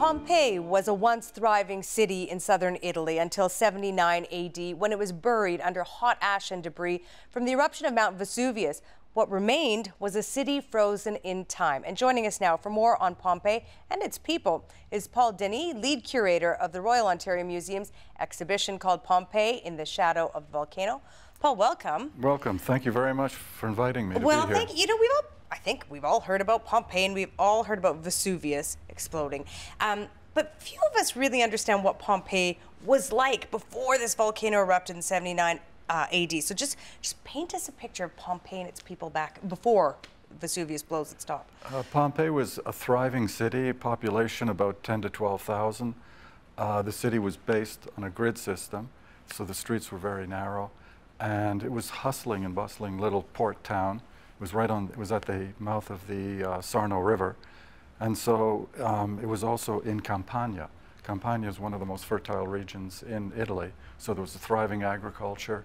Pompeii was a once thriving city in southern Italy until 79 AD, when it was buried under hot ash and debris from the eruption of Mount Vesuvius. What remained was a city frozen in time. And joining us now for more on Pompeii and its people is Paul Denis, lead curator of the Royal Ontario Museum's exhibition called Pompeii in the Shadow of the Volcano. Paul, welcome. Welcome. Thank you very much for inviting me to be here. Well, thank you. I think we've all heard about Pompeii and we've all heard about Vesuvius exploding. But few of us really understand what Pompeii was like before this volcano erupted in 79 AD. So just paint us a picture of Pompeii and its people back before Vesuvius blows its top. Pompeii was a thriving city, population about 10 to 12,000. The city was based on a grid system, so the streets were very narrow. And it was hustling and bustling little port town. It was at the mouth of the Sarno River. And so it was also in Campania. Campania is one of the most fertile regions in Italy. So there was a thriving agriculture,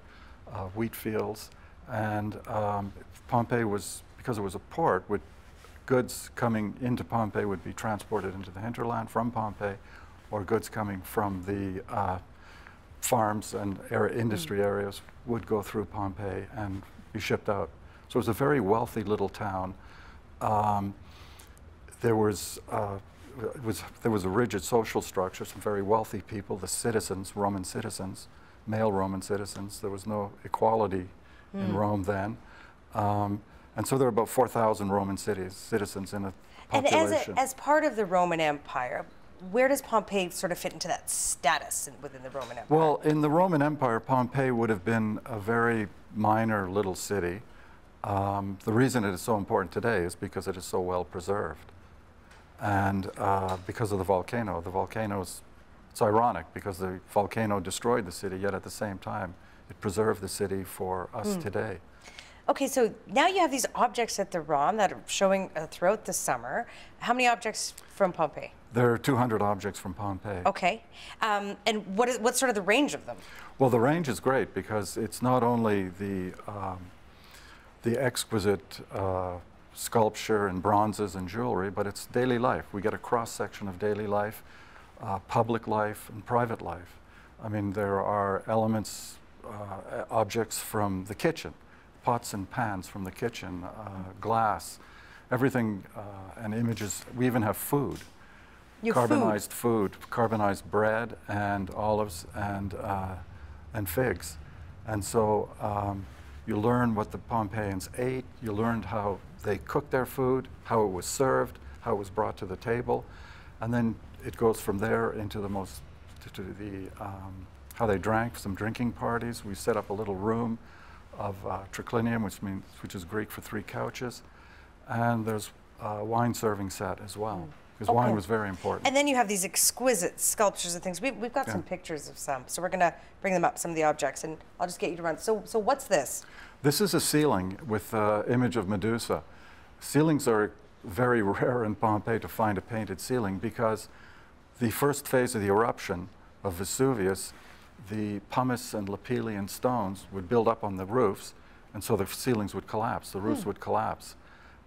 wheat fields. And Pompeii was, because it was a port, goods coming into Pompeii would be transported into the hinterland from Pompeii, or goods coming from the farms and industry areas would go through Pompeii and be shipped out. So it was a very wealthy little town. There was a rigid social structure, some very wealthy people, the citizens, Roman citizens, male Roman citizens. There was no equality in Rome then. And so there were about 4,000 Roman citizens in a population. And as part of the Roman Empire, where does Pompeii sort of fit into that status within the Roman Empire? Well, in the Roman Empire, Pompeii would have been a very minor little city. The reason it is so important today is because it is so well preserved. And because of the volcano. The volcano it's ironic because the volcano destroyed the city, yet at the same time, it preserved the city for us today. Okay, so now you have these objects at the ROM that are showing throughout the summer. How many objects from Pompeii? There are 200 objects from Pompeii. Okay, and what's sort of the range of them? Well, the range is great because it's not only the exquisite sculpture and bronzes and jewelry, but it's daily life. We get a cross-section of daily life, public life and private life. I mean, there are elements, objects from the kitchen, pots and pans from the kitchen, glass, everything, and images. We even have food. Carbonized food, carbonized bread and olives and figs. And so you learn what the Pompeians ate, you learned how they cooked their food, how it was served, how it was brought to the table, and then it goes from there into how they drank, some drinking parties. We set up a little room of triclinium, which is Greek for 3 couches, and there's a wine serving set as well. Because wine was very important. And then you have these exquisite sculptures and things. We've got some pictures of some, so we're going to bring them up, some of the objects, and I'll just get you to run. So what's this? This is a ceiling with an image of Medusa. Ceilings are very rare in Pompeii to find a painted ceiling because the first phase of the eruption of Vesuvius, the pumice and lapillian stones would build up on the roofs, and so the ceilings would collapse, the roofs would collapse.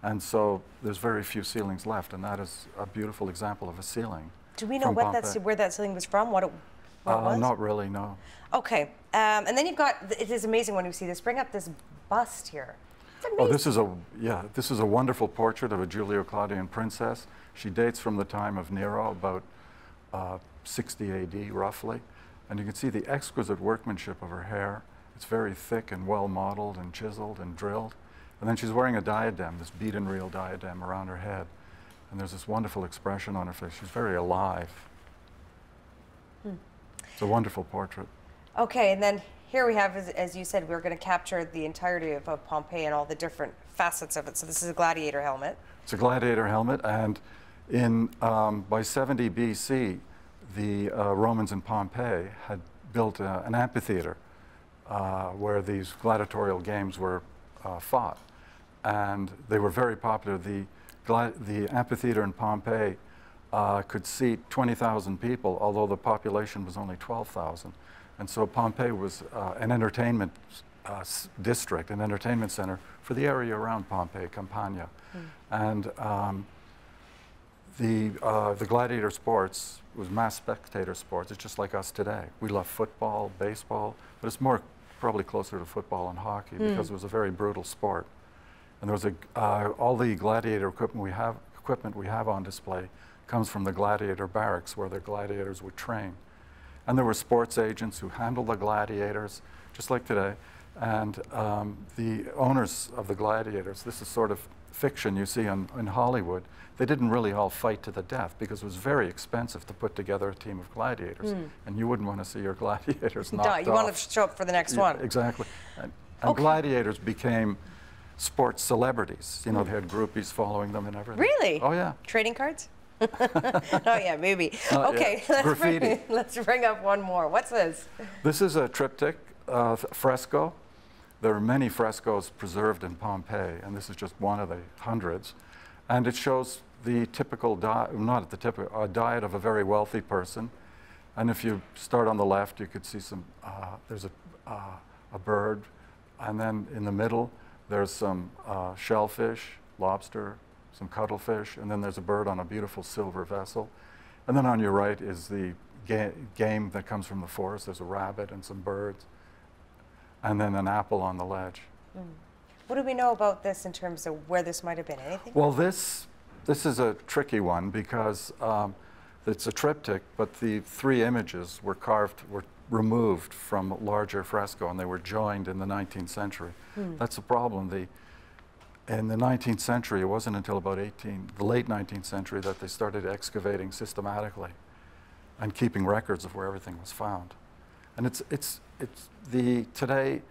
And so there's very few ceilings left, and that is a beautiful example of a ceiling. Do we know where that ceiling was from, what it was? Not really, no. Okay, and then you've got, it is amazing when we see this, bring up this bust here. Oh, this is a wonderful portrait of a Julio-Claudian princess. She dates from the time of Nero, about 60 AD, roughly. And you can see the exquisite workmanship of her hair. It's very thick and well modeled and chiseled and drilled. And then she's wearing a diadem, this bead and reel diadem around her head. And there's this wonderful expression on her face. She's very alive. It's a wonderful portrait. Okay, and then here we have, as you said, we're going to capture the entirety of Pompeii and all the different facets of it. So this is a gladiator helmet. It's a gladiator helmet, and by 70 BC, the Romans in Pompeii had built an amphitheater where these gladiatorial games were fought. And they were very popular. The amphitheater in Pompeii could seat 20,000 people, although the population was only 12,000. And so Pompeii was an entertainment district, an entertainment center for the area around Pompeii, Campania. And the gladiator sports was mass spectator sports. It's just like us today. We love football, baseball, but it's more probably closer to football and hockey because it was a very brutal sport. And there was all the gladiator equipment we have on display comes from the gladiator barracks where the gladiators would train. And there were sports agents who handled the gladiators, just like today. And the owners of the gladiators, this is sort of fiction you see in Hollywood, they didn't really all fight to the death because it was very expensive to put together a team of gladiators. And you wouldn't want to see your gladiators knocked off. You want to show up for the next one. Exactly. And gladiators became sports celebrities. You know, they had groupies following them and everything. Really? Oh, yeah. Trading cards? Oh, yeah, maybe. Okay, yeah. Graffiti. Let's bring up one more. What's this? This is a triptych fresco. There are many frescoes preserved in Pompeii, and this is just one of the hundreds. And it shows the typical diet, not the typical, diet of a very wealthy person. And if you start on the left, you could see some, there's a bird. And then in the middle, there's some shellfish, lobster, some cuttlefish, and then there's a bird on a beautiful silver vessel. And then on your right is the game that comes from the forest. There's a rabbit and some birds, and then an apple on the ledge. What do we know about this in terms of where this might have been? Anything? Well, this is a tricky one because it's a triptych, but the three images were removed from larger fresco, and they were joined in the 19th century. That's the problem. In the 19th century, it wasn't until about the late 19th century that they started excavating systematically and keeping records of where everything was found. And today,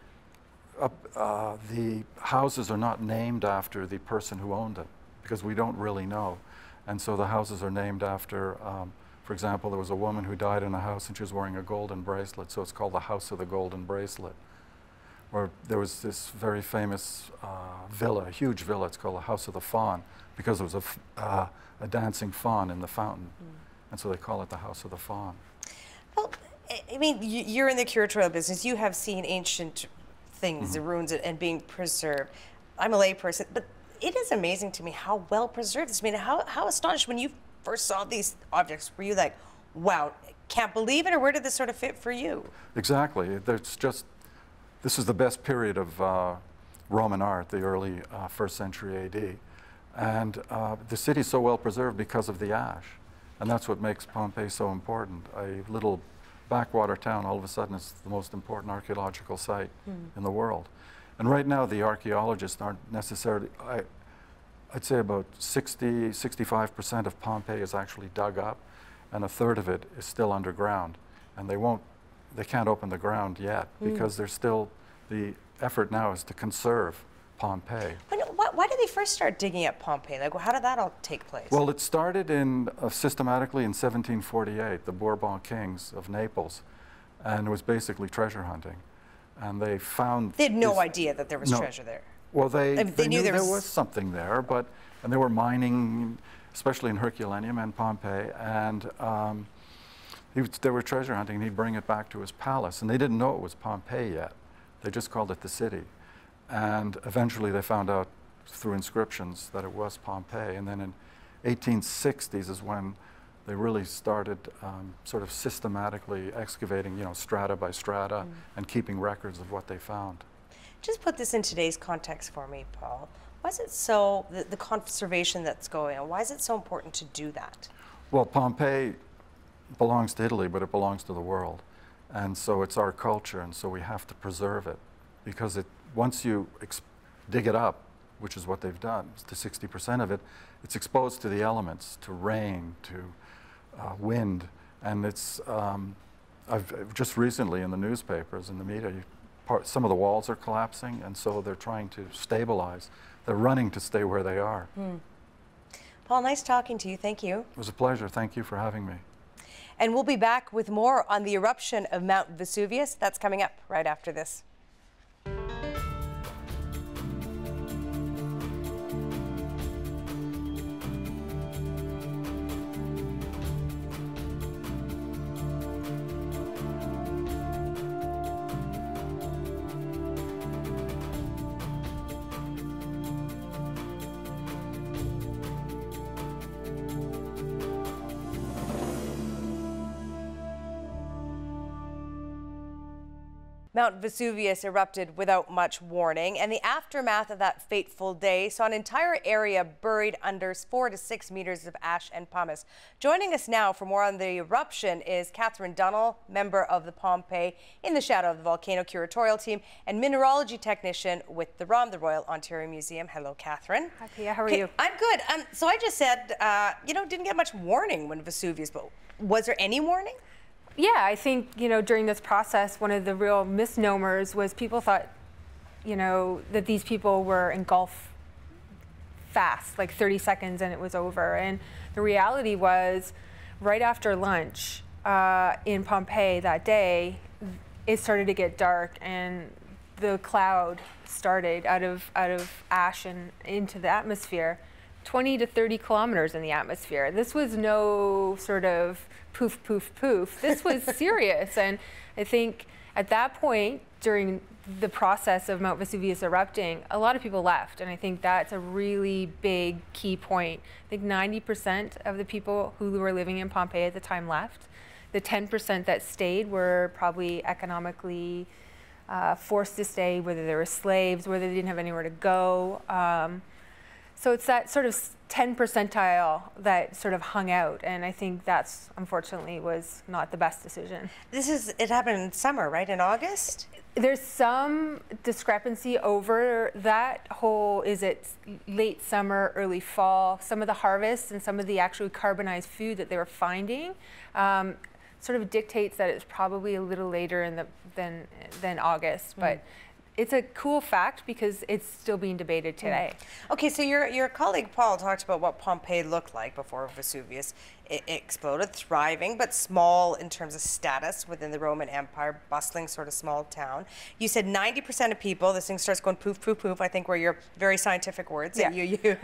the houses are not named after the person who owned it because we don't really know. And so the houses are named after, for example, there was a woman who died in a house and she was wearing a golden bracelet, so it's called the House of the Golden Bracelet. Or there was this very famous villa, a huge villa, it's called the House of the Faun, because there was a dancing faun in the fountain. And so they call it the House of the Faun. Well, I mean, you're in the curatorial business. You have seen ancient things, the ruins, and being preserved. I'm a lay person, but it is amazing to me how well preserved this is. I mean, how astonished when you first saw these objects, were you like, wow, can't believe it, or where did this sort of fit for you? Exactly. This is the best period of Roman art, the early 1st century AD. And the city is so well preserved because of the ash. And that's what makes Pompeii so important. A little backwater town, all of a sudden, it's the most important archaeological site in the world. And right now, the archaeologists aren't necessarily, I'd say about 65% of Pompeii is actually dug up, and a third of it is still underground. And they can't open the ground yet because there's still, the effort now is to conserve Pompeii. Why did they first start digging up Pompeii? Like, how did that all take place? Well, it started systematically in 1748, the Bourbon kings of Naples, and it was basically treasure hunting. And they found... They had no idea that there was treasure there. Well, they knew there was something there, and they were mining, especially in Herculaneum and Pompeii, and they were treasure hunting, and he'd bring it back to his palace. And they didn't know it was Pompeii yet. They just called it the city. And eventually they found out through inscriptions that it was Pompeii. And then in 1860s is when they really started sort of systematically excavating, strata by strata and keeping records of what they found. Just put this in today's context for me, Paul. Why is it so, the conservation that's going on, why is it so important to do that? Well, Pompeii belongs to Italy, but it belongs to the world. And so it's our culture, and so we have to preserve it. Because once you dig it up, which is what they've done, to 60% of it, it's exposed to the elements, to rain, to wind. And it's, I've just recently in the newspapers, in the media, some of the walls are collapsing, and so they're trying to stabilize. They're running to stay where they are. Paul, nice talking to you. Thank you. It was a pleasure. Thank you for having me. And we'll be back with more on the eruption of Mount Vesuvius. That's coming up right after this. Mount Vesuvius erupted without much warning, and the aftermath of that fateful day saw an entire area buried under 4 to 6 meters of ash and pumice. Joining us now for more on the eruption is Katherine Dunnell, member of the Pompeii in the Shadow of the Volcano curatorial team and mineralogy technician with the ROM, the Royal Ontario Museum. Hello, Katherine. Hi, Pia. How are you? I'm good. So I just said, didn't get much warning when Vesuvius, but was there any warning? Yeah, I think, during this process, one of the real misnomers was people thought, that these people were engulfed fast, like 30 seconds and it was over. And the reality was, right after lunch in Pompeii that day, it started to get dark and the cloud started out of ash and into the atmosphere, 20 to 30 kilometers in the atmosphere. This was no sort of poof, poof, poof. This was serious. And I think at that point, during the process of Mount Vesuvius erupting, a lot of people left. And I think that's a really big key point. I think 90% of the people who were living in Pompeii at the time left. The 10% that stayed were probably economically forced to stay, whether they were slaves, whether they didn't have anywhere to go. So it's that sort of 10 percentile that sort of hung out, and I think that's unfortunately was not the best decision. It happened in summer, right? In August? There's some discrepancy over that whole, is it late summer, early fall? Some of the harvests and some of the actual carbonized food that they were finding sort of dictates that it's probably a little later than August, but it's a cool fact because it's still being debated today. Okay, so your colleague Paul talked about what Pompeii looked like before Vesuvius exploded, thriving but small in terms of status within the Roman Empire, bustling sort of small town. You said 90% of people, this thing starts going poof, poof, poof, I think were your very scientific words that you used.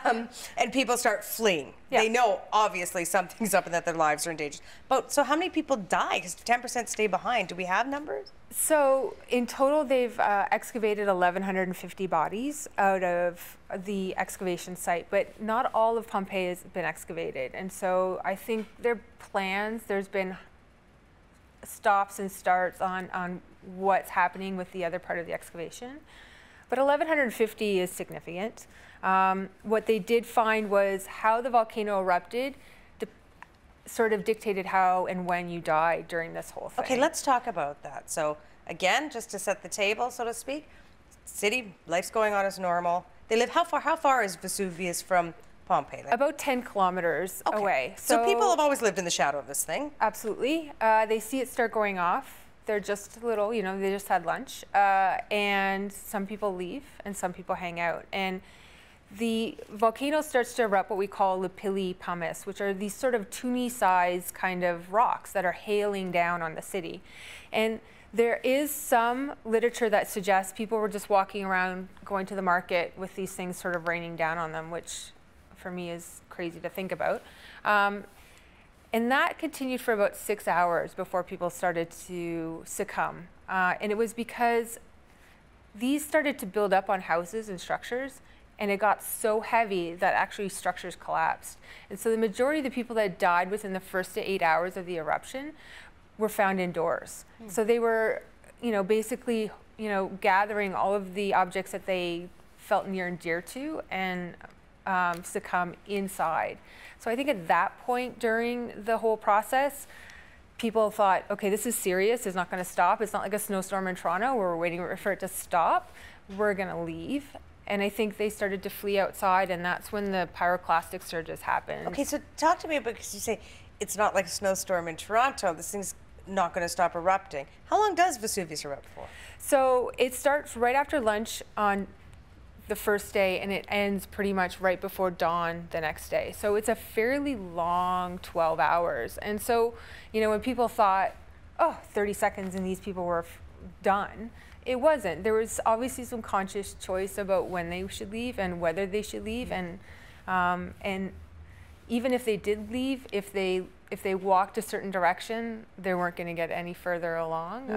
And people start fleeing. Yeah. They know obviously something's up and that their lives are in danger. But so how many people die? Because 10% stay behind. Do we have numbers? So in total, they've excavated 1,150 bodies out of the excavation site, but not all of Pompeii has been excavated. And so I think their plans, there's been stops and starts on what's happening with the other part of the excavation. But 1,150 is significant. What they did find was how the volcano erupted sort of dictated how and when you died during this whole thing. Okay, let's talk about that. So again, just to set the table, so to speak, city, life's going on as normal. They live, how far is Vesuvius from Pompeii? About 10 kilometers away. So people have always lived in the shadow of this thing? Absolutely. They see it start going off. They're just little, they just had lunch. And some people leave and some people hang out. And the volcano starts to erupt what we call lapilli pumice, which are these sort of toonie-sized kind of rocks that are hailing down on the city. And there is some literature that suggests people were just walking around, going to the market with these things sort of raining down on them, which for me is crazy to think about. And that continued for about 6 hours before people started to succumb. And it was because these started to build up on houses and structures, and it got so heavy that actually structures collapsed. And so the majority of the people that died within the first to 8 hours of the eruption were found indoors. So they were, basically, gathering all of the objects that they felt near and dear to and succumb inside. So I think at that point during the whole process, people thought, okay, this is serious, it's not gonna stop. It's not like a snowstorm in Toronto where we're waiting for it to stop. We're gonna leave. And I think they started to flee outside, and that's when the pyroclastic surges happened. Okay, so talk to me about, because you say it's not like a snowstorm in Toronto, this thing's not going to stop erupting. How long does Vesuvius erupt for? So it starts right after lunch on the first day, and it ends pretty much right before dawn the next day. So it's a fairly long 12 hours. And so, when people thought, oh, 30 seconds and these people were done, it wasn't. There was obviously some conscious choice about when they should leave and whether they should leave, and even if they did leave, if they if they walked a certain direction, they weren't going to get any further along.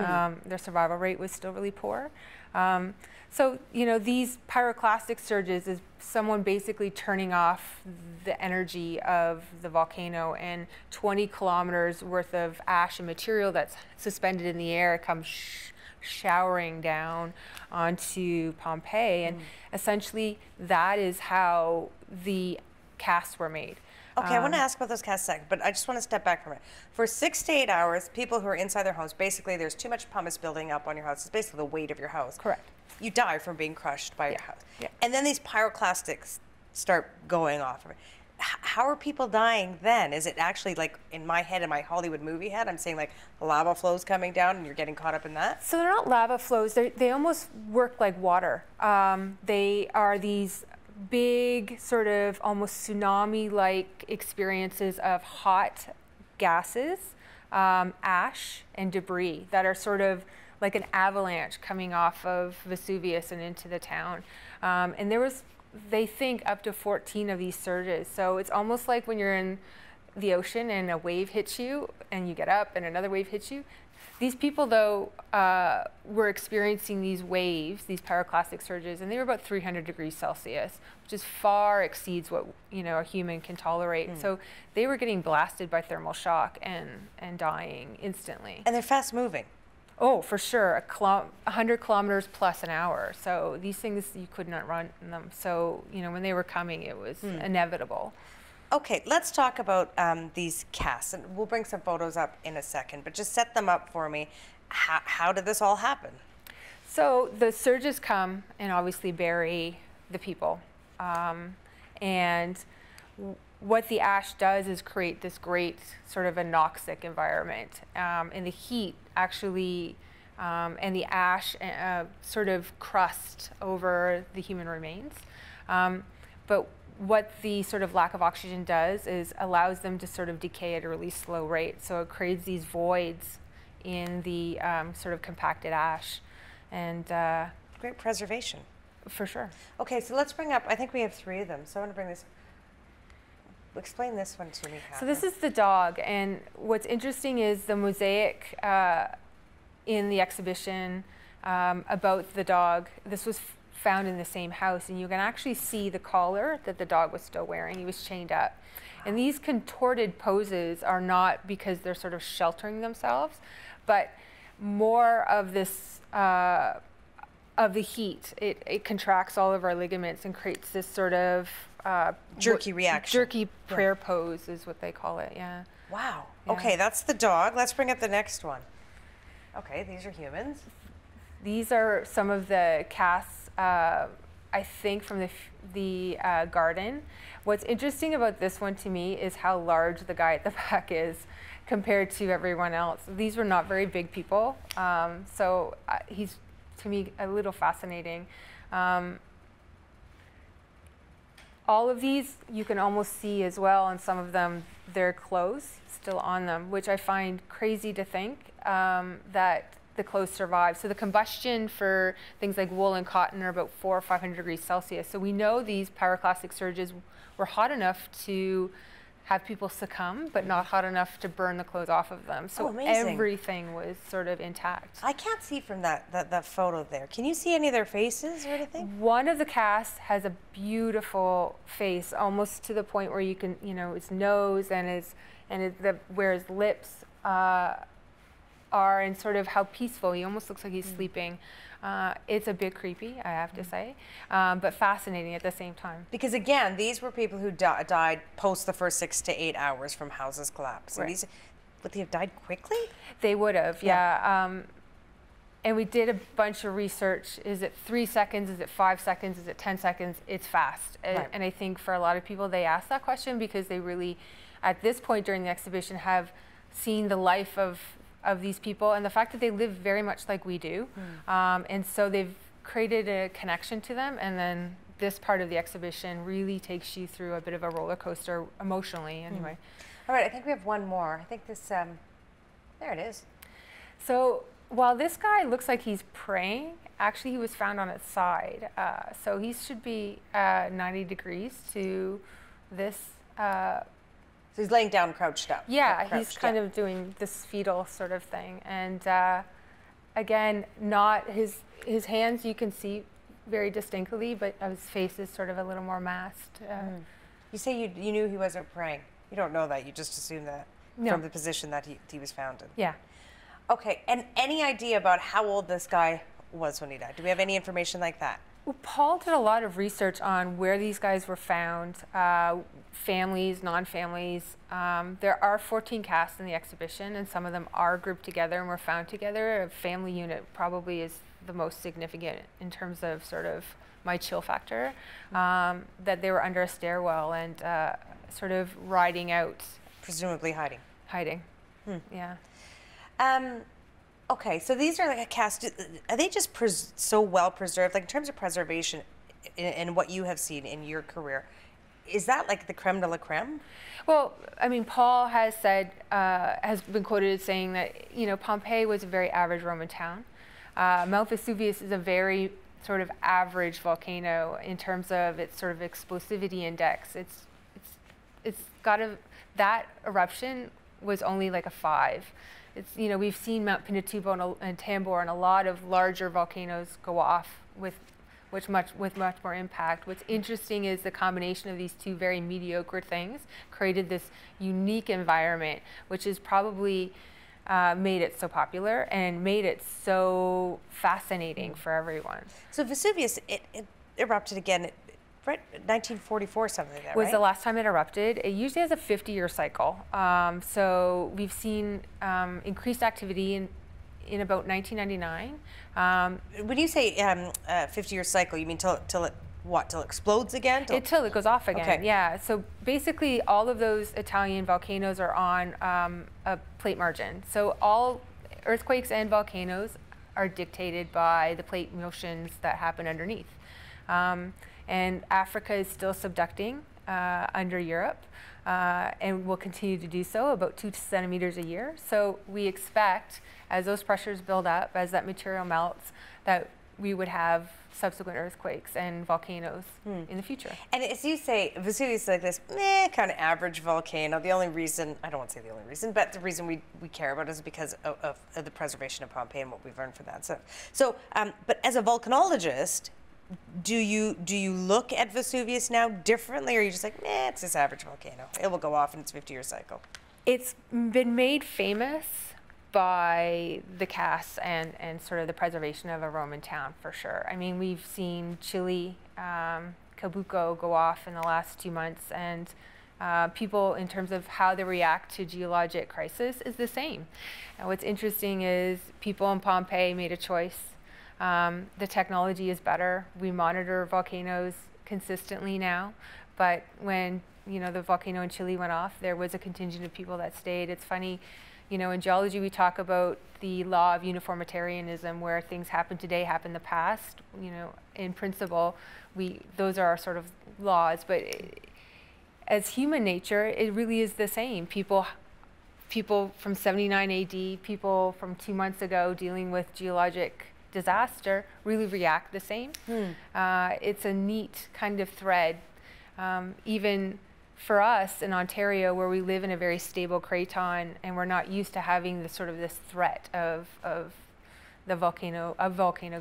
Their survival rate was still really poor. So, you know, these pyroclastic surges is someone basically turning off the energy of the volcano, and 20 kilometers worth of ash and material that's suspended in the air comes showering down onto Pompeii. And essentially that is how the casts were made. Okay, I want to ask about those casts in a second, but I just want to step back from it. For 6 to 8 hours, people who are inside their homes, basically there's too much pumice building up on your house. It's basically the weight of your house. Correct. You die from being crushed by your house. Yeah. And then these pyroclastics start going off. How are people dying then? Is it actually like in my head, in my Hollywood movie head, I'm saying like lava flows coming down and you're getting caught up in that? So they're not lava flows. They almost work like water. They are these big sort of almost tsunami-like experiences of hot gases, ash, and debris that are sort of like an avalanche coming off of Vesuvius and into the town. And there was, they think, up to 14 of these surges. So it's almost like when you're in the ocean and a wave hits you and you get up and another wave hits you. These people, though, were experiencing these waves, these pyroclastic surges, and they were about 300 degrees Celsius, which is far exceeds what, you know, a human can tolerate. So they were getting blasted by thermal shock and dying instantly. And they're fast moving. Oh, for sure, 100 kilometers plus an hour. So these things, you could not run them. So, you know, when they were coming, it was inevitable. Okay, let's talk about these casts, and we'll bring some photos up in a second, but just set them up for me. How did this all happen? So the surges come and obviously bury the people. And what the ash does is create this great sort of anoxic environment. And the heat actually, and the ash sort of crust over the human remains. But what the sort of lack of oxygen does is allows them to sort of decay at a really slow rate. So it creates these voids in the sort of compacted ash. And great preservation. For sure. Okay, so let's bring up, I think we have 3 of them. So I want to bring this, explain this one to me, Katherine. So this is the dog, and what's interesting is the mosaic in the exhibition about the dog. This was found in the same house, and you can actually see the collar that the dog was still wearing. He was chained up. And these contorted poses are not because they're sort of sheltering themselves, but more of this, of the heat. It contracts all of our ligaments and creates this sort of jerky reaction. Jerky prayer pose is what they call it, yeah. Wow. Yeah. Okay, that's the dog. Let's bring up the next one. Okay, these are humans. These are some of the casts, I think, from the garden. What's interesting about this one to me is how large the guy at the back is compared to everyone else. These were not very big people, so he's, to me, a little fascinating. All of these you can almost see as well, and some of them, their clothes still on them, which I find crazy to think that the clothes survive. So the combustion for things like wool and cotton are about 400 or 500 degrees Celsius. So we know these pyroclastic surges were hot enough to have people succumb, but not hot enough to burn the clothes off of them. So everything was sort of intact. I can't see from that photo there. Can you see any of their faces or anything? One of the casts has a beautiful face, almost to the point where you can, you know, his nose and where his lips are, and sort of how peaceful. He almost looks like he's sleeping. It's a bit creepy, I have to say, but fascinating at the same time. Because again, these were people who died post the first 6 to 8 hours from houses collapsing. Right. These, would they have died quickly? They would have, yeah. And we did a bunch of research. Is it 3 seconds? Is it 5 seconds? Is it 10 seconds? It's fast. Right. And I think for a lot of people, they ask that question because they really, at this point during the exhibition, have seen the life of these people and the fact that they live very much like we do. And so they've created a connection to them, and then this part of the exhibition really takes you through a bit of a roller coaster emotionally anyway. All right, I think we have one more. I think this, there it is. So while this guy looks like he's praying, actually he was found on its side. So he should be 90 degrees to this. So he's laying down crouched up. Yeah, Crouched, he's kind of doing this fetal sort of thing. And again, not his hands you can see very distinctly, but his face is sort of a little more masked. You say you knew he wasn't praying. You don't know that. You just assume that from the position that he was found in. Yeah. Okay, and any idea about how old this guy was when he died? Do we have any information like that? Well, Paul did a lot of research on where these guys were found, families, non-families. There are 14 casts in the exhibition, and some of them are grouped together and were found together. A family unit probably is the most significant in terms of sort of my chill factor, that they were under a stairwell and sort of riding out. Presumably hiding. Hiding, yeah. Okay, so these are like a cast. Are they just so well preserved? Like in terms of preservation, and what you have seen in your career, is that like the creme de la creme? Well, I mean, Paul has said, has been quoted as saying that, you know, Pompeii was a very average Roman town. Mount Vesuvius is a very sort of average volcano in terms of its sort of explosivity index. It's got that eruption was only like a 5. It's, you know, we've seen Mount Pinatubo and Tambor and a lot of larger volcanoes go off with much more impact. What's interesting is the combination of these two very mediocre things created this unique environment, which has probably made it so popular and made it so fascinating for everyone. So Vesuvius, it erupted again, right? 1944, something like that, Was right? the last time it erupted. It usually has a 50-year cycle. So we've seen increased activity in about 1999. When you say 50-year cycle, you mean till it what? Till it explodes again? Till it goes off again. Okay. Yeah. So basically, all of those Italian volcanoes are on a plate margin. So all earthquakes and volcanoes are dictated by the plate motions that happen underneath. And Africa is still subducting under Europe, and will continue to do so, about 2 centimeters a year. So we expect, as those pressures build up, as that material melts, that we would have subsequent earthquakes and volcanoes in the future. And as you say, Vesuvius is like this kind of average volcano. The only reason, I don't want to say the only reason, but the reason we care about it is because of the preservation of Pompeii and what we've learned from that. So, but as a volcanologist, do you look at Vesuvius now differently, or are you just like, it's this average volcano. It will go off in its 50-year cycle? It's been made famous by the casts and sort of the preservation of a Roman town, for sure. I mean, we've seen Chile, Cabuco go off in the last 2 months, and people, in terms of how they react to geologic crisis, is the same. And what's interesting is people in Pompeii made a choice. The technology is better. We monitor volcanoes consistently now, but when, you know, the volcano in Chile went off, there was a contingent of people that stayed. It's funny, you know, in geology we talk about the law of uniformitarianism, where things happen today happen in the past. You know, in principle, those are our sort of laws, but as human nature, it really is the same. People from 79 AD, people from 2 months ago dealing with geologic disaster really react the same. It's a neat kind of thread. Even for us in Ontario, where we live in a very stable craton and we're not used to having this sort of this threat of the volcano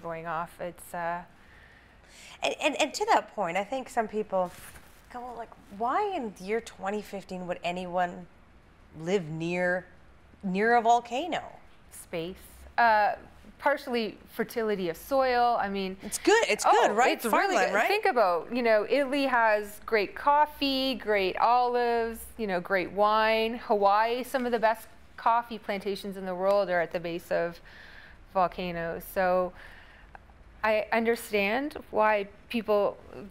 going off, it's and to that point, I think some people go, well, like, why in the year 2015 would anyone live near a volcano? Space. Partially fertility of soil. I mean, it's good. It's good, right? It's really good. Right? Think about, you know, Italy has great coffee, great olives, you know, great wine. Hawaii, some of the best coffee plantations in the world are at the base of volcanoes. So I understand why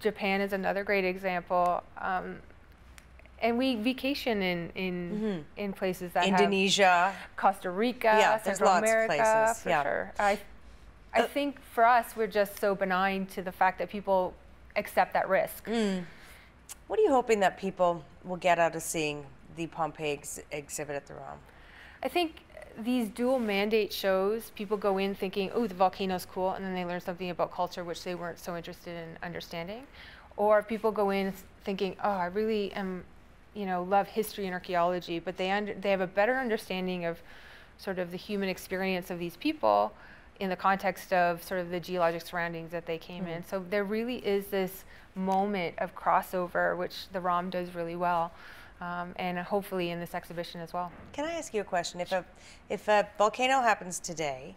Japan is another great example. And we vacation in places that Indonesia, Costa Rica, yeah, Central America, lots of places. for yeah. sure. I think for us, we're just so benign to the fact that people accept that risk. What are you hoping that people will get out of seeing the Pompeii exhibit at the ROM? I think these dual mandate shows, people go in thinking, oh, the volcano's cool, and then they learn something about culture which they weren't so interested in understanding. Or people go in thinking, oh, I really am love history and archaeology, but they have a better understanding of sort of the human experience of these people in the context of sort of the geologic surroundings that they came in. So there really is this moment of crossover, which the ROM does really well, and hopefully in this exhibition as well. Can I ask you a question? If a volcano happens today,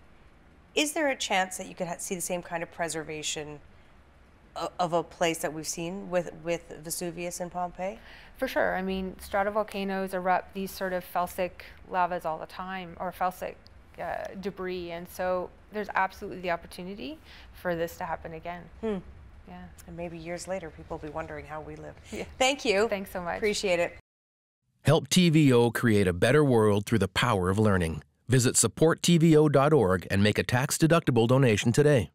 is there a chance that you could see the same kind of preservation of a place that we've seen with Vesuvius and Pompeii? For sure. I mean, stratovolcanoes erupt these sort of felsic lavas all the time, or felsic debris, and so there's absolutely the opportunity for this to happen again. Yeah. And maybe years later, people will be wondering how we lived. Yeah. Thank you. Thanks so much. Appreciate it. Help TVO create a better world through the power of learning. Visit supporttvo.org and make a tax-deductible donation today.